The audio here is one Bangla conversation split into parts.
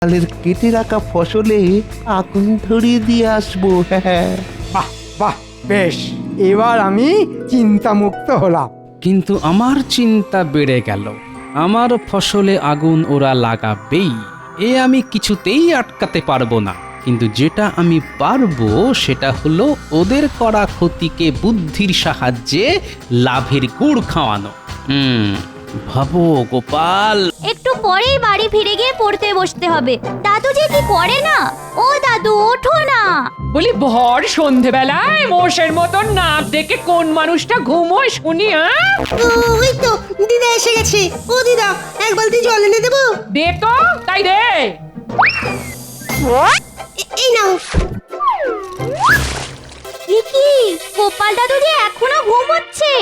গোপালের কেটে রাখা ফসলে আগুন ধরিয়ে দিয়ে আসবো। হ্যাঁ, বাহ বাহ, বেশ, এবার আমি চিন্তামুক্ত হলাম। কিন্তু আমার চিন্তা বেড়ে গেল। আমার ফসলে আগুন ওরা লাগাবেই, এ আমি কিছুতেই আটকাতে পারবো না। কিন্তু যেটা আমি পারবো সেটা হলো ওদের করা ক্ষতিকে বুদ্ধির সাহায্যে লাভের গুড় খাওয়ানো। ভাবো গোপাল। একটু পরেই বাড়ি ফিরে গিয়ে পড়তে বসতে হবে। দাদু যে কি করে না। ও দাদু, ওঠো না। বলি ভর সন্ধেবেলায় মোষের মতন নাক ডেকে কোন মানুষটা ঘুমোয় শুনি? ওই তো দিদা এসে গেছে। ও দিদা, এক বালতি জল এনে দেবো? দে তো, তাই দে। এই নাও। এ কি, গোপাল দাদু যে এখনো ঘুমোচ্ছে।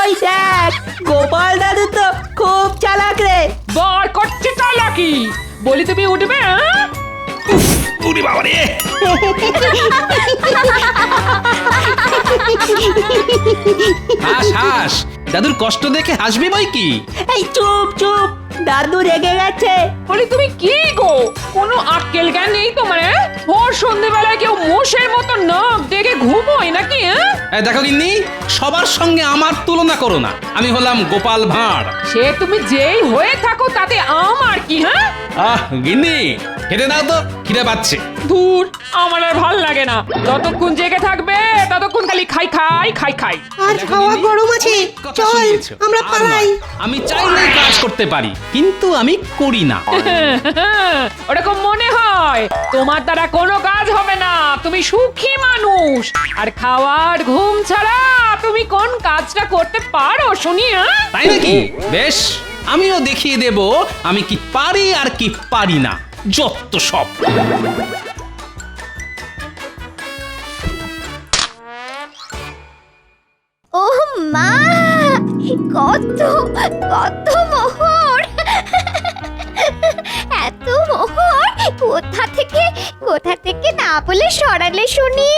ওই দেখ, গোপাল দাদু তো খুব চালাক রে। বর করছে চালাকি। বলি তুমি উঠবে? ওরে বাবা রে! হাস হাস, দাদুর কষ্ট দেখে হাসবি বই কি? এই চুপ চুপ, দাদু রেগে গেছে। বলি তুমি কি গো, কোনো আক্কেল জ্ঞান নেই তোমার? ভর সন্ধেবেলায় কেউ মোষের মতো নাক ডেকে ঘুমোয় নাকি? দেখো গিন্নি, সবার সঙ্গে আমার তুলনা করো না। আমি হলাম গোপাল ভাঁড়। সে তুমি যেই হয়ে থাকো তাতে আমার কি? গিন্নি, খেতে দাও তো, খিদে পাচ্ছে। ধুর, আমার আর ভাল লাগে না। যতক্ষণ জেগে থাকবে ততক্ষণ খালি খাই খাই খাই খাই। আর দেখো খাওয়া গিন্নি, গরম আছে। কথা চল, শুনিয়েছো। আমরা আর পালাই। নয়, আমি চাইলেই কাজ করতে পারি, কিন্তু আমি করি না। ওরকম মনে হয়। তোমার দ্বারা কোনো কাজ হবে না। তুমি সুখী মানুষ। আর খাওয়ার ঘুম ছাড়া তুমি কোন কাজটা করতে পারো শুনি? তাই নাকি? বেশ, আমিও দেখিয়ে দেব আমি কি পারি আর কি পারি না। যত সব। ও মা, কত কত মোহর। এত মোহর কোথা থেকে না বলে সরালে শুনি?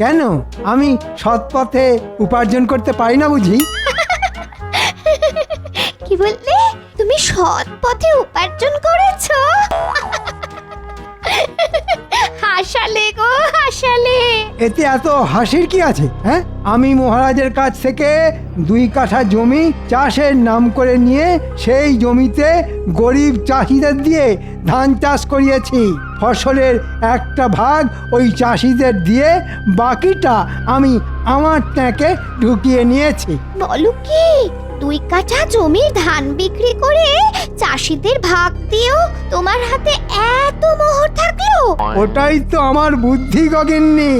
কেন আমি সৎ পথে উপার্জন করতে পারি না বুঝি? কি বললে? তুমি সৎ পথে উপার্জন করেছো? হাসালে গো, হাসালে। এতে এত হাসির কি আছে? হ্যাঁ, আমি মহারাজের কাছ থেকে 2 কাঠা জমি চাষের নাম করে নিয়ে সেই জমিতে গরিব চাষিদের দিয়ে ধান চাষ করিয়েছি। ফসলের একটা ভাগ ওই চাষিদের দিয়ে বাকিটা আমি আমার ট্যাঁকে ঢুকিয়ে নিয়েছি। বলো কি, 2 কাঠা জমির ধান বিক্রি করে চাষিদের ভাগ দিয়েও তোমার হাতে এত মোহর থাকলো? ওটাই তো আমার বুদ্ধি গগিন্নি।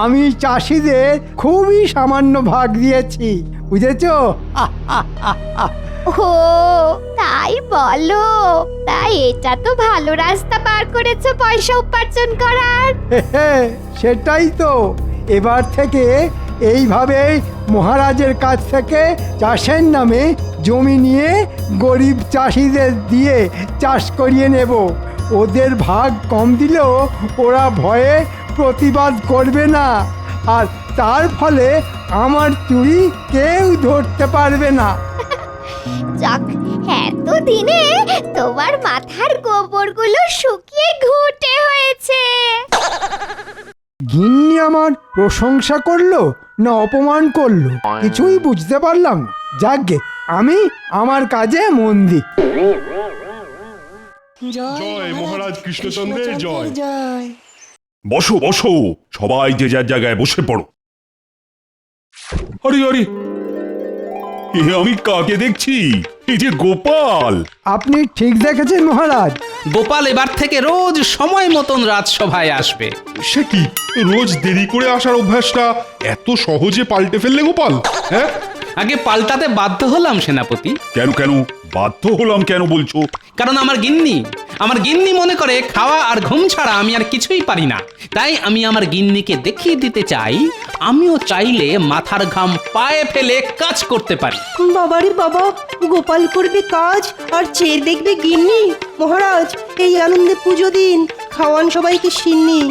আমি চাষিদের খুবই সামান্য ভাগ দিয়েছি, বুঝেছো? ও তাই বলো? তাই এটা তো ভালো রাস্তা বার করেছো পয়সা উপার্জন করার। সেটাই তো। এবার থেকে এইভাবেই মহারাজের কাছ থেকে চাষের নামে জমি নিয়ে গরিব চাষিদের দিয়ে চাষ করিয়ে নেব। ওদের ভাগ কম দিলেও ওরা ভয়ে প্রতিবাদ করবে না, আর তার ফলে আমার চুরি কেউ ধরতে পারবে না। যাক, এতদিনে তোমার মাথার গোবরগুলো শুকিয়ে ঘুটে হয়েছে। গিন্নি আমার প্রশংসা করলো না অপমান করলো কিছুই বুঝতে পারলাম না। যাকগে, আমি আমার কাজে মন দিই। জয় মহারাজ কৃষ্ণচন্দ্রের জয়। জয়। বসো বসো, সবাই যে যার জায়গায় বসে পড়ো। আরে আরে, এ আমি কাকে দেখছি? এই যে গোপাল। আপনি ঠিক দেখেছেন মহারাজ। গোপাল এবার থেকে রোজ সময় মতন রাজসভায় আসবে। সে কি, রোজ দেরি করে আসার অভ্যাসটা এত সহজে পাল্টে ফেললে গোপাল? হ্যাঁ, আগে পাল্টাতে বাধ্য হলাম সেনাপতি। কেন কেন বাধ্য হলাম কেন বলছো? কারণ আমার গিন্নি মনে করে খাওয়া আর ঘুম ছাড়া আমি আর কিছুই পারি না। তাই আমি আমার গিন্নিকে দেখিয়ে দিতে চাই আমিও চাইলে মাথার ঘাম পায়ে ফেলে কাজ করতে পারি। বাবারে বাবা, গোপাল করবে কাজ আর চেয়ে দেখবে গিন্নি। মহারাজ, এই আনন্দে পুজো দিন, খাওয়ান সবাইকে সিন্নি।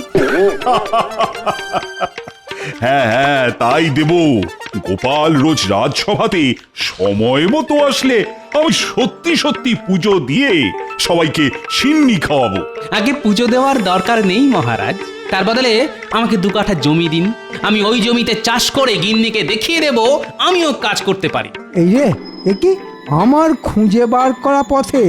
হ্যাঁ হ্যাঁ, তাই দেব। গোপাল রোজ রাজসভাতে সময় মতো আসলে আমি সত্যি সত্যি পুজো দিয়ে সবাইকে সিন্নি খাওয়াবো। আগে পুজো দেওয়ার দরকার নেই মহারাজ, তার বদলে আমাকে 2 কাঠা জমি দিন। আমি ওই জমিতে চাষ করে গিন্নিকে দেখিয়ে দেব আমিও কাজ করতে পারি। এই রে, এ কি আমার খুঁজে বার করা পথে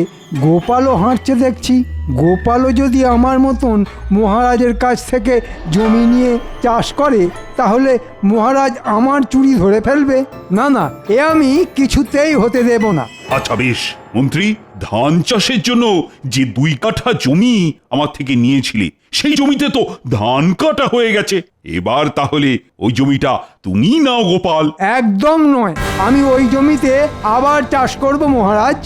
গোপালও হাঁটছে দেখছি। গোপালও যদি আমার মতন মহারাজের কাছ থেকে জমি নিয়ে চাষ করে তাহলে মহারাজ আমার চুরি ধরে ফেলবে। না না, এ আমি কিছুতেই হতে দেব না। আচ্ছা বেশ মন্ত্রী, ধান চাষের জন্য যে 2 কাঠা জমি আমার থেকে নিয়েছিলে সেই জমিতে তো ধান কাটা হয়ে গেছে। এবার তাহলে ওই জমিটা তুমি নাও গোপাল। একদম নয়, আমি ওই জমিতে আবার চাষ করব মহারাজ।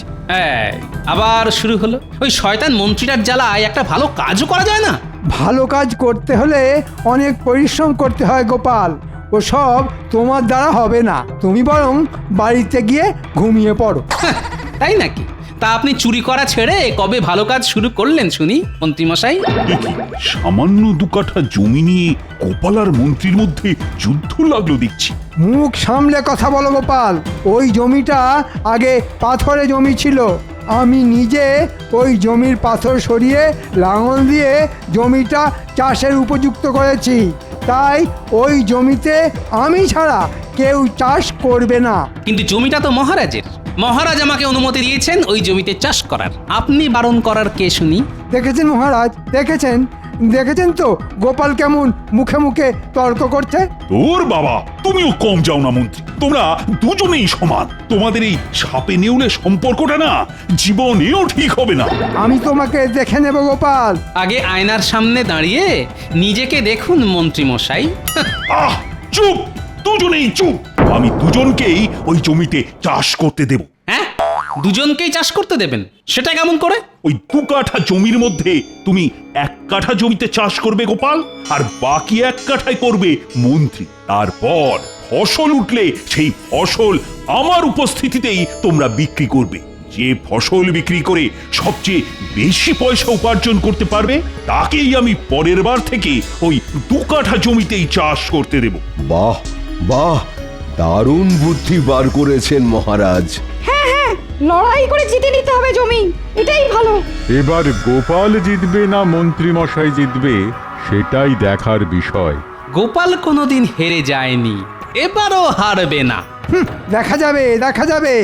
এই, আবার শুরু হলো। ওই শয়তান মন্ত্রীটার জ্বালায় একটা ভালো কাজও করা যায় না। ভালো কাজ করতে হলে অনেক পরিশ্রম করতে হয় গোপাল, ও সব তোমার দ্বারা হবে না। তুমি বরং বাড়িতে গিয়ে ঘুমিয়ে পড়ো। তাই নাকি? তা আপনি চুরি করা ছেড়ে কবে ভালো কাজ শুরু করলেন শুনি মন্ত্রীমশাই? এ কি, সামান্য 2 কাঠা জমি নিয়ে গোপাল আর মন্ত্রীর মধ্যে যুদ্ধ লাগলো দেখছি। মুখ সামলে কথা বলো গোপাল। ওই জমিটা আগে পাথরে জমি ছিল। আমি নিজে ওই জমির পাথর সরিয়ে লাঙল দিয়ে জমিটা চাষের উপযুক্ত করেছি। তাই ওই জমিতে আমি ছাড়া কেউ চাষ করবে না। কিন্তু জমিটা তো মহারাজের। মহারাজ আমাকে অনুমতি দিয়েছেন ওই জমিতে চাষ করার। আপনি বারণ করার কে শুনি? দেখেছেন মহারাজ, দেখেছেন দেখেছেন তো গোপাল কেমন মুখে মুখে তর্ক করছে। তোর বাবা, তুমিও কম যাও না মন্ত্রী। তোমরা দুজনেই সমান। তোমাদের এই সাপে নেউলে সম্পর্কটা না জীবনেও ঠিক হবে না। আমি তোমাকে দেখে নেব গোপাল। আগে আয়নার সামনে দাঁড়িয়ে নিজেকে দেখুন মন্ত্রীমশাই। আহ, চুপ, দুজনেই চুপ। আমি দুজনকেই ওই জমিতে চাষ করতে দেব। হ্যাঁ, দুজনকেই চাষ করতে দেবেন? সেটা কেমন করে? ওই 2 কাঠা জমির মধ্যে তুমি 1 কাঠা জমিতে চাষ করবে গোপাল, আর বাকি 1 কাঠায় করবে মন্ত্রী। তারপর ফসল উঠলে সেই ফসল আমার উপস্থিতিতেই তোমরা বিক্রি করবে। যে ফসল বিক্রি করে সবচেয়ে বেশি পয়সা উপার্জন করতে পারবে তাকেই আমি পরের বার থেকে ওই 2 কাঠা জমিতেই চাষ করতে দেব। বাহ বাহ, দারুণ বুদ্ধি বার করেছেন মহারাজ। লড়াই করে জিতে নিতে হবে জমি, এটাই ভালো। এবার গোপাল জিতবে না মন্ত্রী মশাই জিতবে সেটাই দেখার বিষয়। গোপাল কোনোদিন হেরে যায়নি, এবারও হারবে না। দেখা যাবে দেখা যাবে।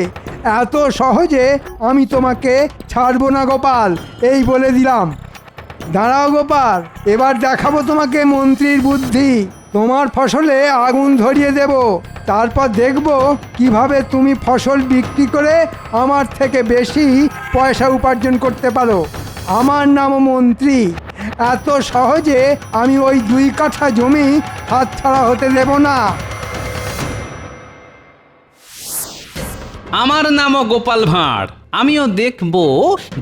এত সহজে আমি তোমাকে ছাড়বো না গোপাল, এই বলে দিলাম। দাঁড়াও গোপাল, এবার দেখাবো তোমাকে মন্ত্রীর বুদ্ধি। তোমার ফসলে আগুন ধরিয়ে দেব, তারপর দেখব কিভাবে তুমি ফসল বিক্রি করে আমার থেকে বেশি পয়সা উপার্জন করতে পারো। আমার নাম মন্ত্রী। এত সহজে আমি ওই 2 কাঠা জমি হাতছাড়া হতে দেব না। আমার নামও গোপাল ভাঁড়। আমিও দেখব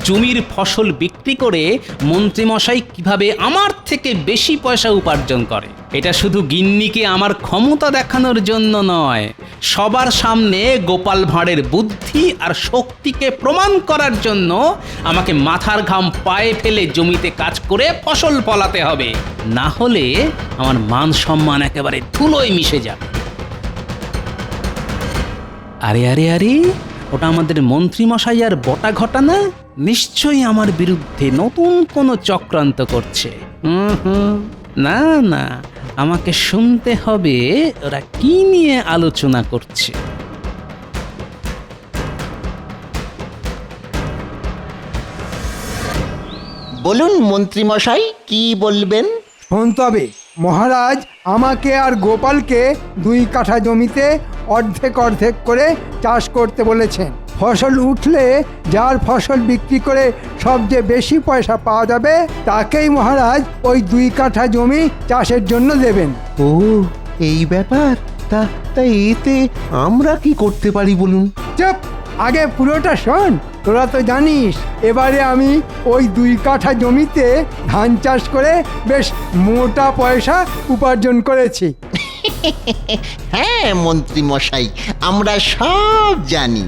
জমির ফসল বিক্রি করে মন্ত্রীমশাই কিভাবে আমার থেকে বেশি পয়সা উপার্জন করে। এটা শুধু গিন্নিকে আমার ক্ষমতা দেখানোর জন্য নয়, সবার সামনে গোপাল ভাঁড়ের বুদ্ধি আর শক্তিকে প্রমাণ করার জন্য আমাকে মাথার ঘাম পায়ে ফেলে জমিতে কাজ করে ফসল ফলাতে হবে। না হলে আমার মান সম্মান একেবারে ধুলোয় মিশে যাবে। আরে আরে আরে, ওটা আমাদের মন্ত্রীমশাই আর বটা ঘটানা। নিশ্চয়ই আমার বিরুদ্ধে নতুন কোনো চক্রান্ত করছে। না না, আমাকে শুনতে হবে ওরা কি নিয়ে আলোচনা করছে। বলুন মন্ত্রী মশাই, কি বলবেন? শোন তবে, মহারাজ আমাকে আর গোপালকে 2 কাঠা জমিতে অর্ধেক অর্ধেক করে চাষ করতে বলেছেন। ফসল উঠলে যার ফসল বিক্রি করে সবচেয়ে বেশি পয়সা পাওয়া যাবে তাকেই মহারাজ ওই 2 কাঠা জমি চাষের জন্য দেবেন। ও, এই ব্যাপার। তা তা এতে আমরা কি করতে পারি বলুন? চুপ, আগে পুরোটা শোন। তোরা তো জানিস এবারে আমি ওই 2 কাঠা জমিতে ধান চাষ করে বেশ মোটা পয়সা উপার্জন করেছি। হ্যাঁ মন্ত্রী মশাই, আমরা সব জানি।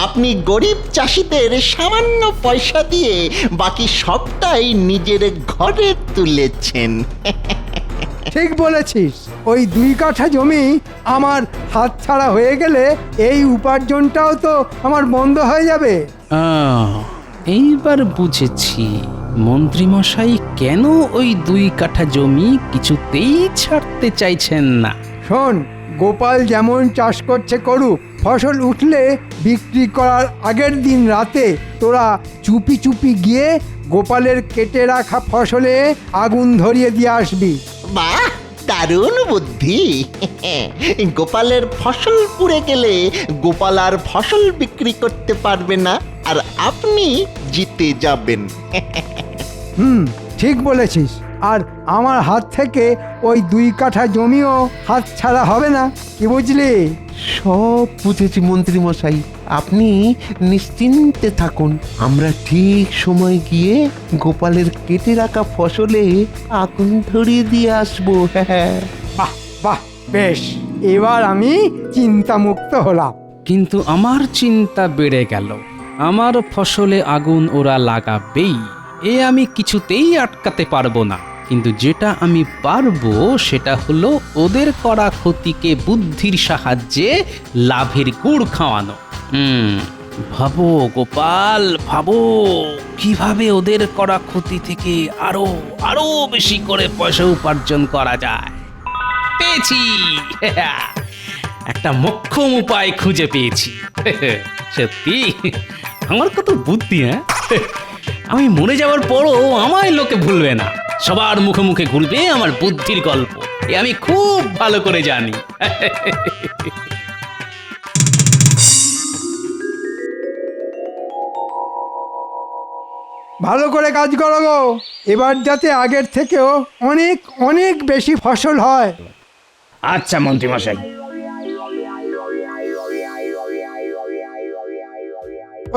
আপনি গরিব চাষিদের সামান্য পয়সা দিয়ে বাকি সবটাই নিজের ঘরে তুলেছেন। ঠিক বলেছিস। ওই 2 কাঠা জমি আমার হাতছাড়া হয়ে গেলে এই উপার্জনটাও তো আমার বন্ধ হয়ে যাবে। এইবার বুঝেছি মন্ত্রীমশাই কেন ওই 2 কাঠা জমি কিছুতেই ছাড়তে চাইছেন না। শোন, গোপাল যেমন চাষ করছে করুক, ফসল উঠলে বিক্রি করার আগের দিন রাতে তোরা চুপি চুপি গিয়ে গোপালের কেটে রাখা ফসলে আগুন ধরিয়ে দিয়ে আসবি। বাহ, দারুণ বুদ্ধি। গোপালের ফসল পুড়ে গেলে গোপাল আর ফসল বিক্রি করতে পারবে না, আর আপনি জিতে যাবেন। ঠিক বলেছিস। আর আমার হাত থেকে ওই 2 কাঠা জমিও হাত ছাড়া হবে না, কি বুঝলি? সব বুঝেছি মন্ত্রী মশাই, আপনি নিশ্চিন্তে থাকুন। আমরা ঠিক সময় গিয়ে গোপালের কেটে রাখা ফসলে আগুন ধরিয়ে দিয়ে আসবো। হ্যাঁ, বাহ বাহ, বেশ, এবার আমি চিন্তামুক্ত হলাম। কিন্তু আমার চিন্তা বেড়ে গেল। আমার ফসলে আগুন ওরা লাগাবেই, এ আমি কিছুতেই আটকাতে পারবো না। কিন্তু যেটা আমি পারবো সেটা হলো ওদের করা ক্ষতিকে বুদ্ধির সাহায্যে লাভের গুড় খাওয়ানো। ভাবো গোপাল, ভাবো কিভাবে ওদের করা ক্ষতি থেকে আরো আরো বেশি করে পয়সা উপার্জন করা যায়। পেয়েছি, একটা মোক্ষম উপায় খুঁজে পেয়েছি। সত্যি আমার কত বুদ্ধি! হ্যাঁ, আমি মরে যাওয়ার পরও আমায় লোকে ভুলবে না, সবার মুখে মুখে ঘুরবে আমার বুদ্ধির গল্প। এ আমি খুব ভালো করে জানি। ভালো করে কাজ করো গো, এবার যাতে আগের থেকেও অনেক অনেক বেশি ফসল হয়। আচ্ছা মন্ত্রীমশাই।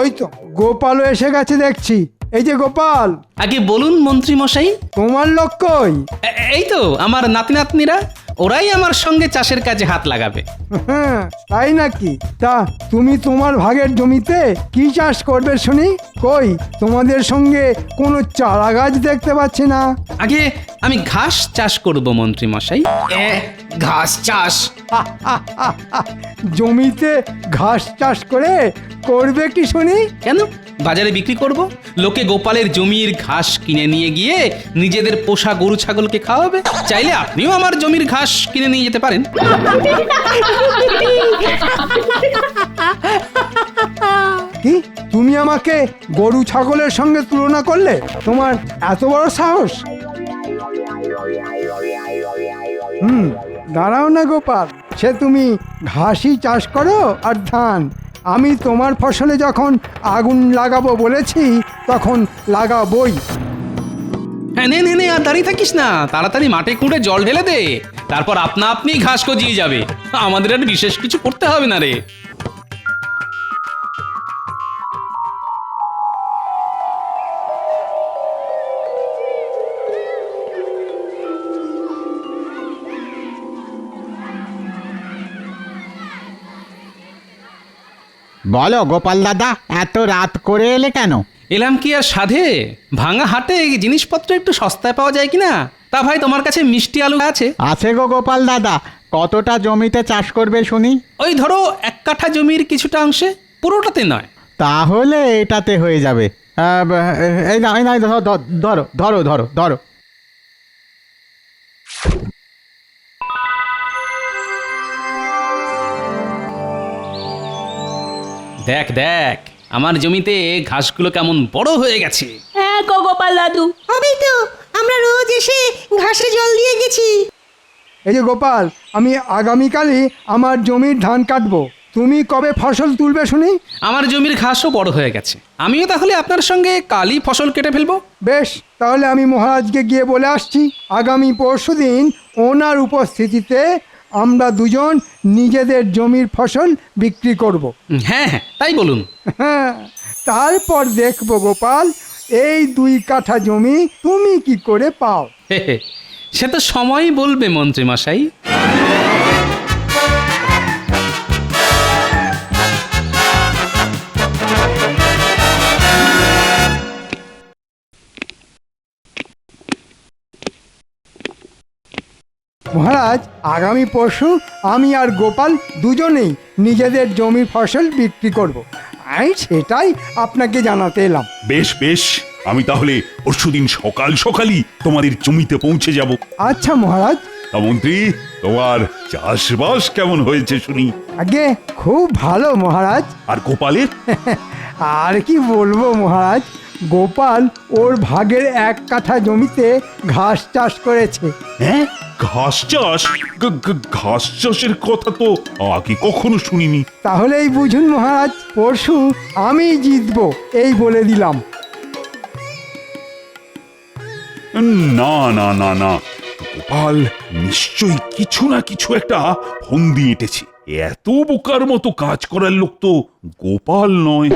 ওই তো গোপালও এসে গেছে দেখছি। এই যে গোপাল। আগে বলুন মন্ত্রী মশাই। তোমার লোক কই? এই তো আমার নাতি নাতনিরা, ওরাই আমার সঙ্গে চাষের কাজে হাত লাগাবে। হ্যাঁ, তাই নাকি? তা তুমি তোমার ভাগের জমিতে কি চাষ করবে শুনি? কই তোমাদের সঙ্গে কোনো চারা গাছ দেখতে পাচ্ছি না। আগে আমি ঘাস চাষ করব মন্ত্রী মশাই। ঘাস চাষ? জমিতে ঘাস চাষ করবে কি শুনি? কেন, বাজারে বিক্রি করব। লোকে গোপালের জমির ঘাস কিনে নিয়ে গিয়ে নিজেদের পোষা গরু ছাগলকে খাওয়াবে। চাইলে আপনিও আমার জমির ঘাস কিনে নিয়ে যেতে পারেন। কি তুমি আমাকে গরু ছাগলের সঙ্গে তুলনা করলে? তোমার এত বড় সাহস! দাঁড়াও না গোপাল, সে তুমি ঘাসই চাষ করো আর ধান। আমি তোমার ফসলে যখন আগুন লাগাবো বলেছি তখন লাগাবই। হ্যাঁ, নে নে নে, আর দাঁড়িয়ে থাকিস না, তাড়াতাড়ি মাঠে খুঁড়ে জল ঢেলে দে, তারপর আপনা আপনি ঘাস গজিয়ে যাবে। আমাদের আর বিশেষ কিছু করতে হবে না রে। বলো গোপাল দাদা, এত রাত করে এলে কেন? এলাম কি আর সাধে, ভাঙা হাটে জিনিসপত্র একটু সস্তায় পাওয়া যায় কিনা। তা ভাই, তোমার কাছে মিষ্টি আলু আছে? আছে গো গোপাল দাদা। কতটা জমিতে চাষ করবে শুনি? ওই ধরো 1 কাঠা জমির কিছুটা অংশে, পুরোটাতে নয়। তাহলে এটাতে হয়ে যাবে। এই না, ধরো ধরো ধরো ধরো। দেখ দেখ, আমার জমিতে ঘাসগুলো কেমন বড় হয়ে গেছে। হ্যাঁ গো গোপাল দাদু, হবে তো। আমরা রোজ এসে ঘাসে জল দিয়ে গেছি। এই যে গোপাল, আমি আগামীকালই আমার জমির ধান কাটবো। তুমি কবে ফসল তুলবে শুনি? আমার জমির ঘাসও বড় হয়ে গেছে, আমিও তাহলে আপনার সঙ্গে কালই ফসল কেটে ফেলবো। বেশ, তাহলে আমি মহারাজকে গিয়ে বলে আসছি আগামী পরশুদিন ওনার উপস্থিতিতে আমরা দুজন নিজেদের জমির ফসল বিক্রি করব। হ্যাঁ হ্যাঁ, তাই বলুন। হ্যাঁ, তারপর দেখবো গোপাল, এই 2 কাঠা জমি তুমি কি করে পাও। সে তো সময়ই বলবে মন্ত্রী মশাই। মহারাজ আগামী পরশু আমি আর গোপাল দুজনেই নিজেদের জমির ফসল বিক্রি করব। আমি সেটাই আপনাকে জানাতে এলাম। বেশ বেশ, আমি তাহলে পরশুদিন সকাল সকালই তোমাদের জমিতে পৌঁছে যাব। আচ্ছা মহারাজ। তা মন্ত্রী, তোমার চাষবাস কেমন হয়েছে শুনি? আগে খুব ভালো মহারাজ। আর গোপালের? আর কি বলবো মহারাজ, গোপাল ওর ভাগের 1 কাঠা জমিতে ঘাস চাষ করেছে। হ্যাঁ, ঘাস চাষ? ঘাস চাষের কথা তো আগে কখনো শুনিনি। তাহলেই বুঝুন মহারাজ, পরশু আমি জিতবো এই বলে দিলাম। না না না না, গোপাল নিশ্চয়ই কিছু না কিছু একটা ফন্দি এঁটেছে। এত বোকার মতো কাজ করার লোক তো গোপাল নয়।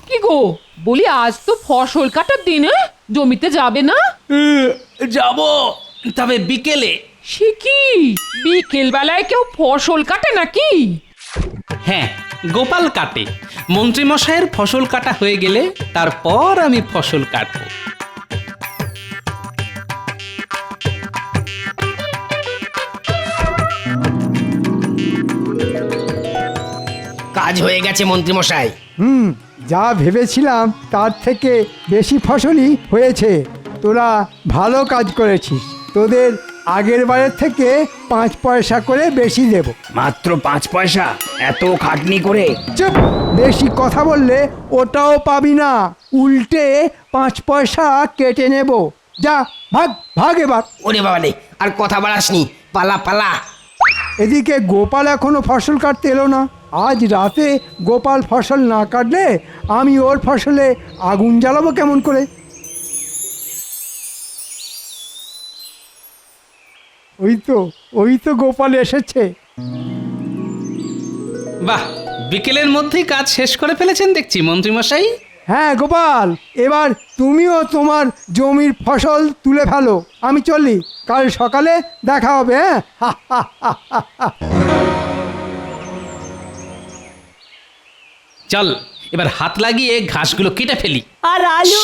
কি গো, বলি আজ তো ফসল কাটার দিন, জমিতে যাবে না? যাব, তবে বিকেলে। সে কি, বিকেল বেলায় কেউ ফসল কাটে নাকি? হ্যাঁ, গোপাল কাটে। মন্ত্রী মশাইয়ের ফসল কাটা হয়ে গেলে তারপর আমি ফসল কাটবো। কাজ হয়ে গেছে মন্ত্রী মশাই। যা ভেবেছিলাম তার থেকে বেশি ফসলই হয়েছে। তোরা ভালো কাজ করেছিস। তোদের আগের বারের থেকে 5 পয়সা করে বেশি দেব। মাত্র 5 পয়সা? এত খাটনি করে? চুপ, বেশি কথা বললে ওটাও পাবি না, উল্টে 5 পয়সা কেটে নেব। যা, ভাগ ভাগ এবার। ওরে বাবা রে, আর কথা বাড়াসনি, পালা পালা। এদিকে গোপাল এখনো ফসল কাটতে এলো না। আজ রাতে গোপাল ফসল না কাটলে আমি ওর ফসলে আগুন জ্বালাবো কেমন করে? ওই তো গোপাল এসেছে। বাহ, বিকেলের মধ্যেই কাজ শেষ করে ফেলেছেন দেখছি মন্ত্রী মশাই। হ্যাঁ গোপাল, এবার তুমিও তোমার জমির ফসল তুলে ফেলো। আমি চললি, কাল সকালে দেখা হবে। হ্যাঁ, চল, এবার হাত লাগিয়ে ঘাসগুলো কেটে ফেলি। আর আলু?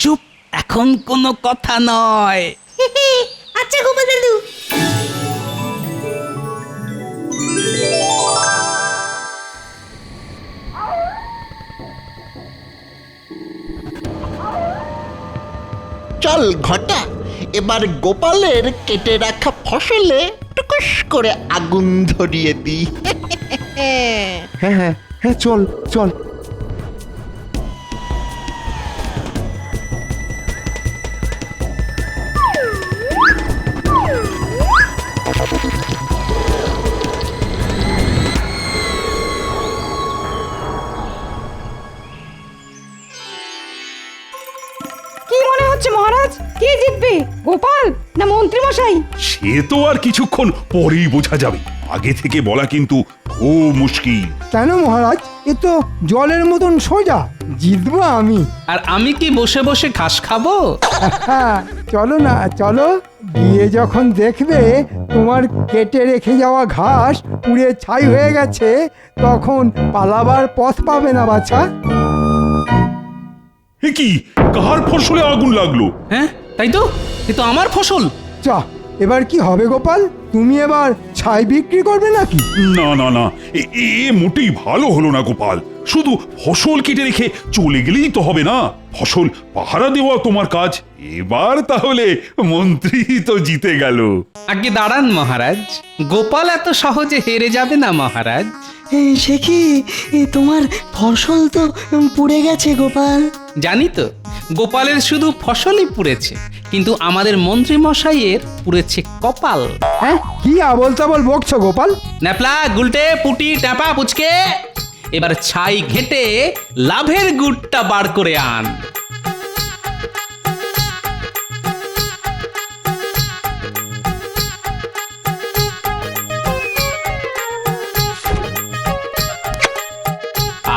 চুপ, এখন কোনো কথা নয়। আচ্ছা গোপাল দাদু। চল ঘটা, এবার গোপালের কেটে রাখা ফসলে টুকুস করে আগুন ধরিয়ে দিই। হ্যাঁ হ্যাঁ হ্যাঁ, চল চল। কি মনে হচ্ছে মহারাজ, কে জিতবে, গোপাল না মন্ত্রী মশাই? সে তো আর কিছুক্ষণ পরেই বোঝা যাবে। আগে থেকে বলা কিন্তু খুব মুশকিল। কেন মহারাজ, এ তো জলের মতন সোজা। জিতবো আমি। আর আমি কি বসে বসে ঘাস খাবো? হ্যাঁ, চলো না চলো, গিয়ে যখন দেখবে তোমার কেটে রেখে যাওয়া ঘাস পুড়ে ছাই হয়ে গেছে, তখন পালাবার পথ পাবে না বাছা। এ কি, কার ফসলে আগুন লাগলো? হ্যাঁ, তাই তো, এ তো আমার ফসল। চা, এবার কি হবে গোপাল? তুমি এবার ছাই বিক্রি করবে নাকি? না না না, এ মোটেই ভালো হলো না গোপাল। শুধু ফসল কেটে রেখে চলে গেলেই তো হবে না, ফসল পাহারা দেওয়া তোমার কাজ। এবার তাহলে মন্ত্রী তো জিতে গেল। আগে দাঁড়ান মহারাজ, গোপাল এত সহজে হেরে যাবে না মহারাজ। সে কি, তোমার ফসল তো পুড়ে গেছে গোপাল। জানি তো, গোপালের শুধু ফসলই পুড়েছে, কিন্তু আমাদের মন্ত্রী মশাইয়ের পুড়েছে কপাল। হ্যাঁ, কি আবল তাবল বকছো গোপাল? ন্যাপলা, গুলটে, পুটি, টাপা, পুচকে, এবার ছাই ঘেটে লাভের গুড়টা বার করে আন।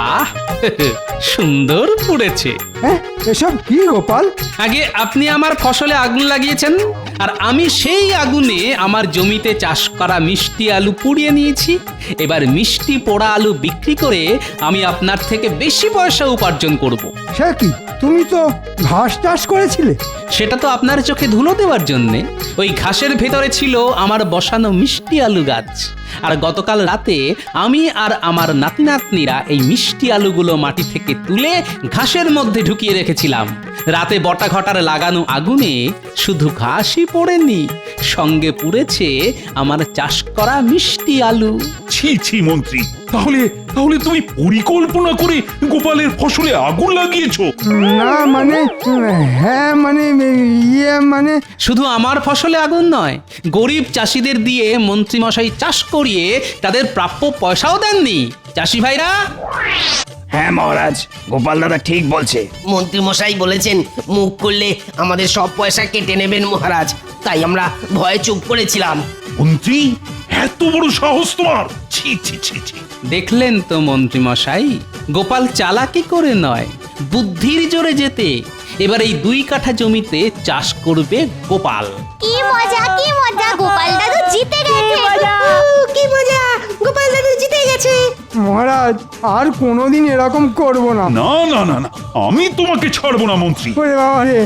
আহ, সুন্দর পুড়েছে। হ্যাঁ, এসব কি গোপাল? আগে আপনি আমার ফসলে আগুন লাগিয়েছেন, আর আমি সেই আগুনে আমার জমিতে চাষ করা মিষ্টি আলু পুড়িয়ে নিয়েছি। এবার মিষ্টি পোড়া আলু বিক্রি করে আমি আপনার থেকে বেশি পয়সা উপার্জন করব। সে কি, তুমি তো ঘাস চাষ করেছিলে? সেটা তো আপনার চোখে ধুলো দেওয়ার জন্যে। ওই ঘাসের ভেতরে ছিল আমার বসানো মিষ্টি আলু গাছ। আর গতকাল রাতে আমি আর আমার নাতি নাতনিরা এই মিষ্টি আলুগুলো মাটি থেকে তুলে ঘাসের মধ্যে ঢুকিয়ে রেখেছিলাম। রাতে বটা ঘটার লাগানো আগুনে শুধু ঘাসই পড়েনি, সঙ্গে পুড়েছে আমার চাষ করা মিষ্টি আলু। ছি ছি মন্ত্রী, তাহলে তাহলে তুমি পরিকল্পনা করে গোপালের ফসলে আগুন লাগিয়েছো? না মানে, হ্যাঁ মানে, মানে শুধু আমার ফসলে আগুন নয়, গরিব চাষিদের দিয়ে মন্ত্রীমশাই চাষ করিয়ে তাদের প্রাপ্য পয়সাও দেননি। চাষি ভাইরা, হ্যাঁ মহারাজ, গোপাল দাদা ঠিক বলছে। মন্ত্রী মশাই বলেছেন মুখ করলে আমাদের সব পয়সা কেটে নেবেন মহারাজ, তাই আমরা ভয়ে চুপ করেছিলাম। মন্ত্রী, এত বড় সাহস তোমার! ছি ছি ছি ছি। দেখলেন তো মন্ত্রীমশাই, গোপাল চালাকি করে নয়, বুদ্ধির জোরে যেতে এবার এই 2 কাঠা জমিতে চাষ করবে গোপাল। কি মজা, কি মজা, গোপাল দাদু জিতে গেছে। কি মজা, গোপাল দাদু জিতে গেছে। মহারাজ, আর কোনোদিন এরকম করব না। না না না না, আমি তোমাকে ছাড়বো না মন্ত্রী। ওরে বাবা রে,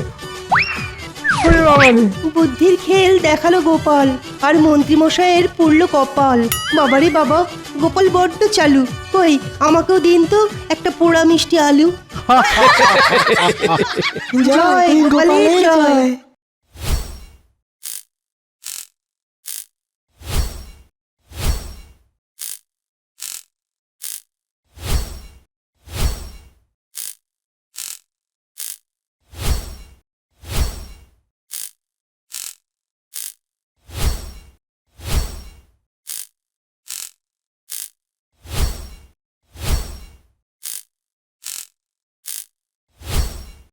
ওরে বাবা রে। বুদ্ধির খেল দেখালো গোপাল, আর মন্ত্রী মশাইয়ের পুড়ল কপাল। বাবারে বাবা, গোপাল বড্ড চালু। কই, আমাকেও দিন তো একটা পোড়া মিষ্টি আলু। জয় গোপালের জয়।